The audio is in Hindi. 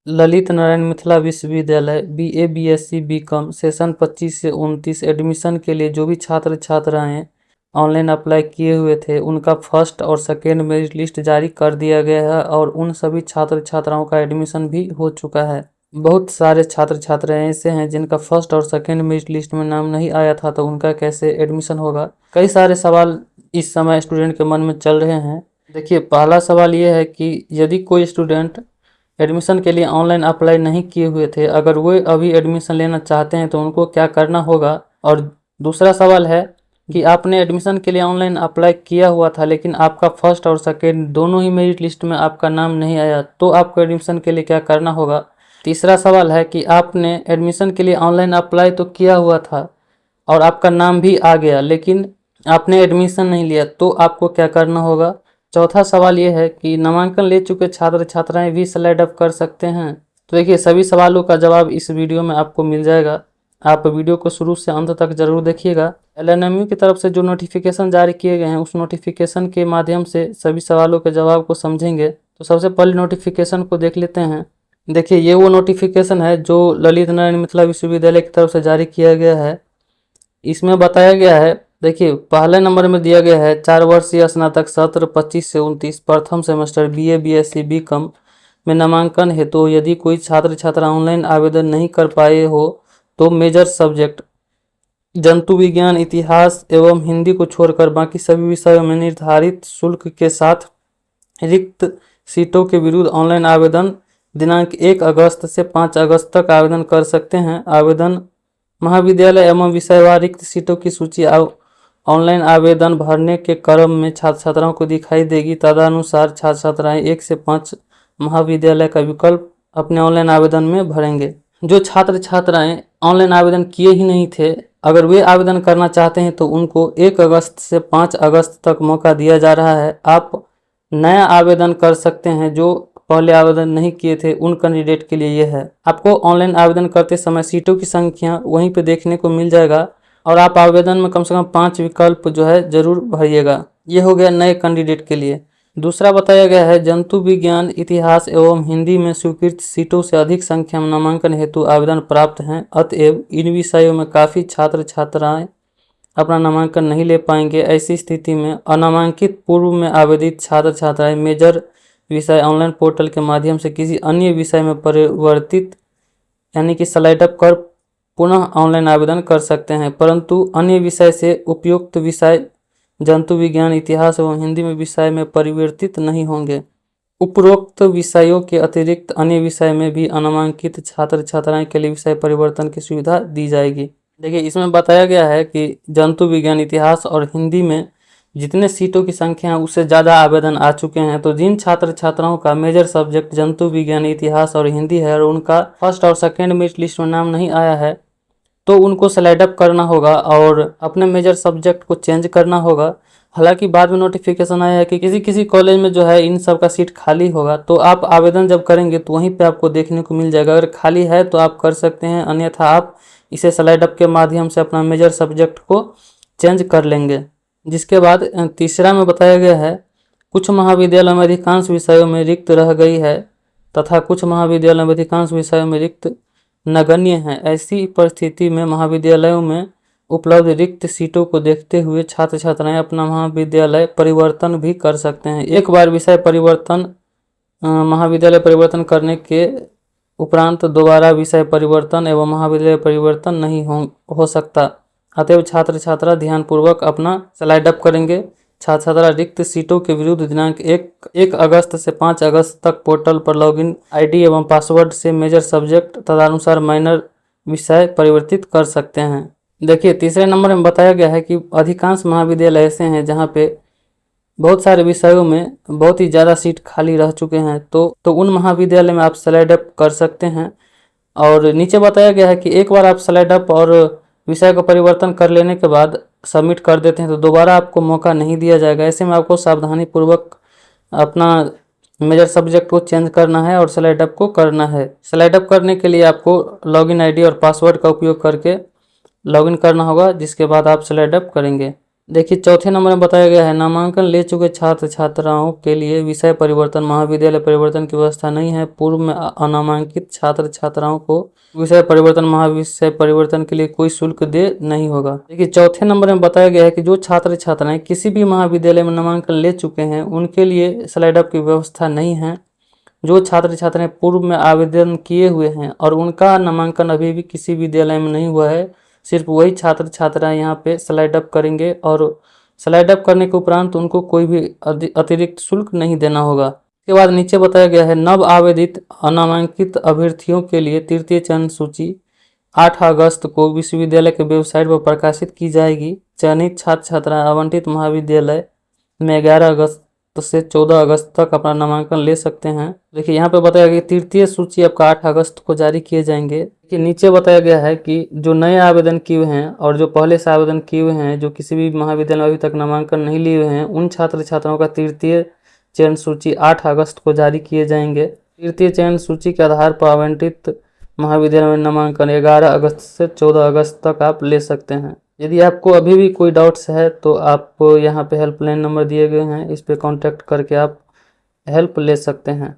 ललित नारायण मिथिला विश्वविद्यालय BA BSc BCom सेशन 25 से 29 एडमिशन के लिए जो भी छात्र छात्राएं ऑनलाइन अप्लाई किए हुए थे उनका फर्स्ट और सेकेंड मेरिट लिस्ट जारी कर दिया गया है और उन सभी छात्र छात्राओं का एडमिशन भी हो चुका है। बहुत सारे छात्र छात्राएं ऐसे हैं जिनका फर्स्ट और सेकेंड मेरिट लिस्ट में नाम नहीं आया था, तो उनका कैसे एडमिशन होगा। कई सारे सवाल इस समय स्टूडेंट के मन में चल रहे हैं। देखिए, पहला सवाल ये है कि यदि कोई स्टूडेंट एडमिशन के लिए ऑनलाइन अप्लाई नहीं किए हुए थे, अगर वो अभी एडमिशन लेना चाहते हैं तो उनको क्या करना होगा। और दूसरा सवाल है कि आपने एडमिशन के लिए ऑनलाइन अप्लाई किया हुआ था लेकिन आपका फर्स्ट और सेकेंड दोनों ही मेरिट लिस्ट में आपका नाम नहीं आया, तो आपको एडमिशन के लिए क्या करना होगा। तीसरा सवाल है कि आपने एडमिशन के लिए ऑनलाइन अप्लाई तो किया हुआ था और आपका नाम भी आ गया लेकिन आपने एडमिशन नहीं लिया, तो आपको क्या करना होगा। चौथा सवाल ये है कि नामांकन ले चुके छात्र छात्राएं भी स्लाइड अप कर सकते हैं। तो देखिए, सभी सवालों का जवाब इस वीडियो में आपको मिल जाएगा। आप वीडियो को शुरू से अंत तक जरूर देखिएगा। LNMU की तरफ से जो नोटिफिकेशन जारी किए गए हैं उस नोटिफिकेशन के माध्यम से सभी सवालों के जवाब को समझेंगे। तो सबसे पहले नोटिफिकेशन को देख लेते हैं। देखिए, ये वो नोटिफिकेशन है जो ललित नारायण मिथिला विश्वविद्यालय की तरफ से जारी किया गया है। इसमें बताया गया है, देखिए पहले नंबर में दिया गया है 4 वर्षीय स्नातक सत्र 25 से 29 प्रथम सेमेस्टर BA BSc BCom में नामांकन हेतु तो यदि कोई छात्र छात्रा ऑनलाइन आवेदन नहीं कर पाए हो तो मेजर सब्जेक्ट जंतु विज्ञान, इतिहास एवं हिंदी को छोड़कर बाकी सभी विषयों में निर्धारित शुल्क के साथ रिक्त सीटों के विरुद्ध ऑनलाइन आवेदन दिनांक 1 अगस्त से 5 अगस्त तक आवेदन कर सकते हैं। आवेदन महाविद्यालय एवं विषयवार रिक्त सीटों की सूची ऑनलाइन आवेदन भरने के क्रम में छात्र छात्राओं को दिखाई देगी। तदनुसार छात्र छात्राएं 1 से 5 महाविद्यालय का विकल्प अपने ऑनलाइन आवेदन में भरेंगे। जो छात्र छात्राएं ऑनलाइन आवेदन किए ही नहीं थे, अगर वे आवेदन करना चाहते हैं तो उनको 1 अगस्त से 5 अगस्त तक मौका दिया जा रहा है। आप नया आवेदन कर सकते हैं। जो पहले आवेदन नहीं किए थे उन कैंडिडेट के लिए यह है। आपको ऑनलाइन आवेदन करते समय सीटों की संख्या वहीं पे देखने को मिल जाएगा और आप आवेदन में कम से कम 5 विकल्प जो है जरूर भरिएगा। ये हो गया नए कैंडिडेट के लिए। दूसरा बताया गया है जंतु विज्ञान, इतिहास एवं हिंदी में स्वीकृत सीटों से अधिक संख्या में नामांकन हेतु आवेदन प्राप्त हैं, अतएव इन विषयों में काफ़ी छात्र छात्राएं अपना नामांकन नहीं ले पाएंगे। ऐसी स्थिति में अनामांकित पूर्व में आवेदित छात्र छात्राएं मेजर विषय ऑनलाइन पोर्टल के माध्यम से किसी अन्य विषय में परिवर्तित यानी कि स्लाइड अप कर पुनः ऑनलाइन आवेदन कर सकते हैं, परंतु अन्य विषय से उपयुक्त विषय जंतु विज्ञान, इतिहास एवं हिंदी में विषय में परिवर्तित नहीं होंगे। उपरोक्त विषयों के अतिरिक्त अन्य विषय में भी अनामांकित छात्र छात्राएं के लिए विषय परिवर्तन की सुविधा दी जाएगी। देखिए, इसमें बताया गया है कि जंतु विज्ञान, इतिहास और हिंदी में जितने सीटों की संख्या है उससे ज़्यादा आवेदन आ चुके हैं। तो जिन छात्र छात्राओं का मेजर सब्जेक्ट जंतु विज्ञान, इतिहास और हिंदी है और उनका फर्स्ट और सेकेंड मेरिट लिस्ट में नाम नहीं आया है तो उनको स्लाइड अप करना होगा और अपने मेजर सब्जेक्ट को चेंज करना होगा। हालांकि बाद में नोटिफिकेशन आया है कि किसी किसी कॉलेज में जो है इन सब का सीट खाली होगा, तो आप आवेदन जब करेंगे तो वहीं पे आपको देखने को मिल जाएगा। अगर खाली है तो आप कर सकते हैं, अन्यथा आप इसे स्लाइड अप के माध्यम से अपना मेजर सब्जेक्ट को चेंज कर लेंगे। जिसके बाद तीसरा में बताया गया है कुछ महाविद्यालयों में अधिकांश विषयों में रिक्त रह गई है तथा कुछ महाविद्यालयों में अधिकांश विषयों में रिक्त नगण्य है। ऐसी परिस्थिति में महाविद्यालयों में उपलब्ध रिक्त सीटों को देखते हुए छात्र छात्राएं अपना महाविद्यालय परिवर्तन भी कर सकते हैं। एक बार विषय परिवर्तन महाविद्यालय परिवर्तन करने के उपरांत दोबारा विषय परिवर्तन एवं महाविद्यालय परिवर्तन नहीं हो सकता। अतएव छात्र छात्रा ध्यानपूर्वक अपना स्लाइड अप करेंगे। छात्र छात्रा रिक्त सीटों के विरुद्ध दिनांक 1 अगस्त से 5 अगस्त तक पोर्टल पर लॉगिन आईडी एवं पासवर्ड से मेजर सब्जेक्ट तदनुसार माइनर विषय परिवर्तित कर सकते हैं। देखिए, तीसरे नंबर में बताया गया है कि अधिकांश महाविद्यालय ऐसे हैं जहां पे बहुत सारे विषयों में बहुत ही ज़्यादा सीट खाली रह चुके हैं, तो उन महाविद्यालय में आप स्लाइड अप कर सकते हैं। और नीचे बताया गया है कि एक बार आप स्लाइड अप और विषय को परिवर्तन कर लेने के बाद सबमिट कर देते हैं तो दोबारा आपको मौका नहीं दिया जाएगा। ऐसे में आपको सावधानी पूर्वक अपना मेजर सब्जेक्ट को चेंज करना है और स्लाइड अप को करना है। स्लाइड अप करने के लिए आपको लॉगिन आईडी और पासवर्ड का उपयोग करके लॉगिन करना होगा, जिसके बाद आप स्लाइड अप करेंगे। देखिए चौथे नंबर में बताया गया है, नामांकन ले चुके छात्र छात्राओं के लिए विषय परिवर्तन महाविद्यालय परिवर्तन की व्यवस्था नहीं है। पूर्व में अनामांकित छात्र छात्राओं को विषय परिवर्तन महाविषय परिवर्तन के लिए कोई शुल्क दे नहीं होगा। देखिए चौथे नंबर में बताया गया है कि जो छात्र छात्राएं किसी भी महाविद्यालय में नामांकन ले चुके हैं उनके लिए स्लाइड अप की व्यवस्था नहीं है। जो छात्र छात्राएं पूर्व में आवेदन किए हुए हैं और उनका नामांकन अभी भी किसी विद्यालय में नहीं हुआ है, सिर्फ वही छात्र छात्राएं यहाँ पे स्लाइड अप करेंगे और स्लाइड अप करने के उपरांत उनको कोई भी अतिरिक्त शुल्क नहीं देना होगा। इसके बाद नीचे बताया गया है, नव आवेदित अनामांकित अभ्यर्थियों के लिए तृतीय चयन सूची 8 अगस्त को विश्वविद्यालय के वेबसाइट पर प्रकाशित की जाएगी। चयनित छात्र छात्रा आवंटित महाविद्यालय में 11 अगस्त से 14 अगस्त तक अपना नामांकन ले सकते हैं। देखिए यहाँ पे बताया गया तृतीय सूची आपका 8 अगस्त को जारी किए जाएंगे। देखिए नीचे बताया गया है कि जो नए आवेदन किए हुए हैं और जो पहले से आवेदन किए हुए हैं, जो किसी भी महाविद्यालय में अभी तक नामांकन नहीं लिए हुए हैं, उन छात्र छात्राओं का तृतीय चयन सूची 8 अगस्त को जारी किए जाएंगे। तृतीय चयन सूची के आधार पर आवंटित महाविद्यालय में नामांकन 11 अगस्त से 14 अगस्त तक आप ले सकते हैं। यदि आपको अभी भी कोई डाउट्स है तो आप यहाँ पे हेल्पलाइन नंबर दिए गए हैं, इस पे कांटेक्ट करके आप हेल्प ले सकते हैं।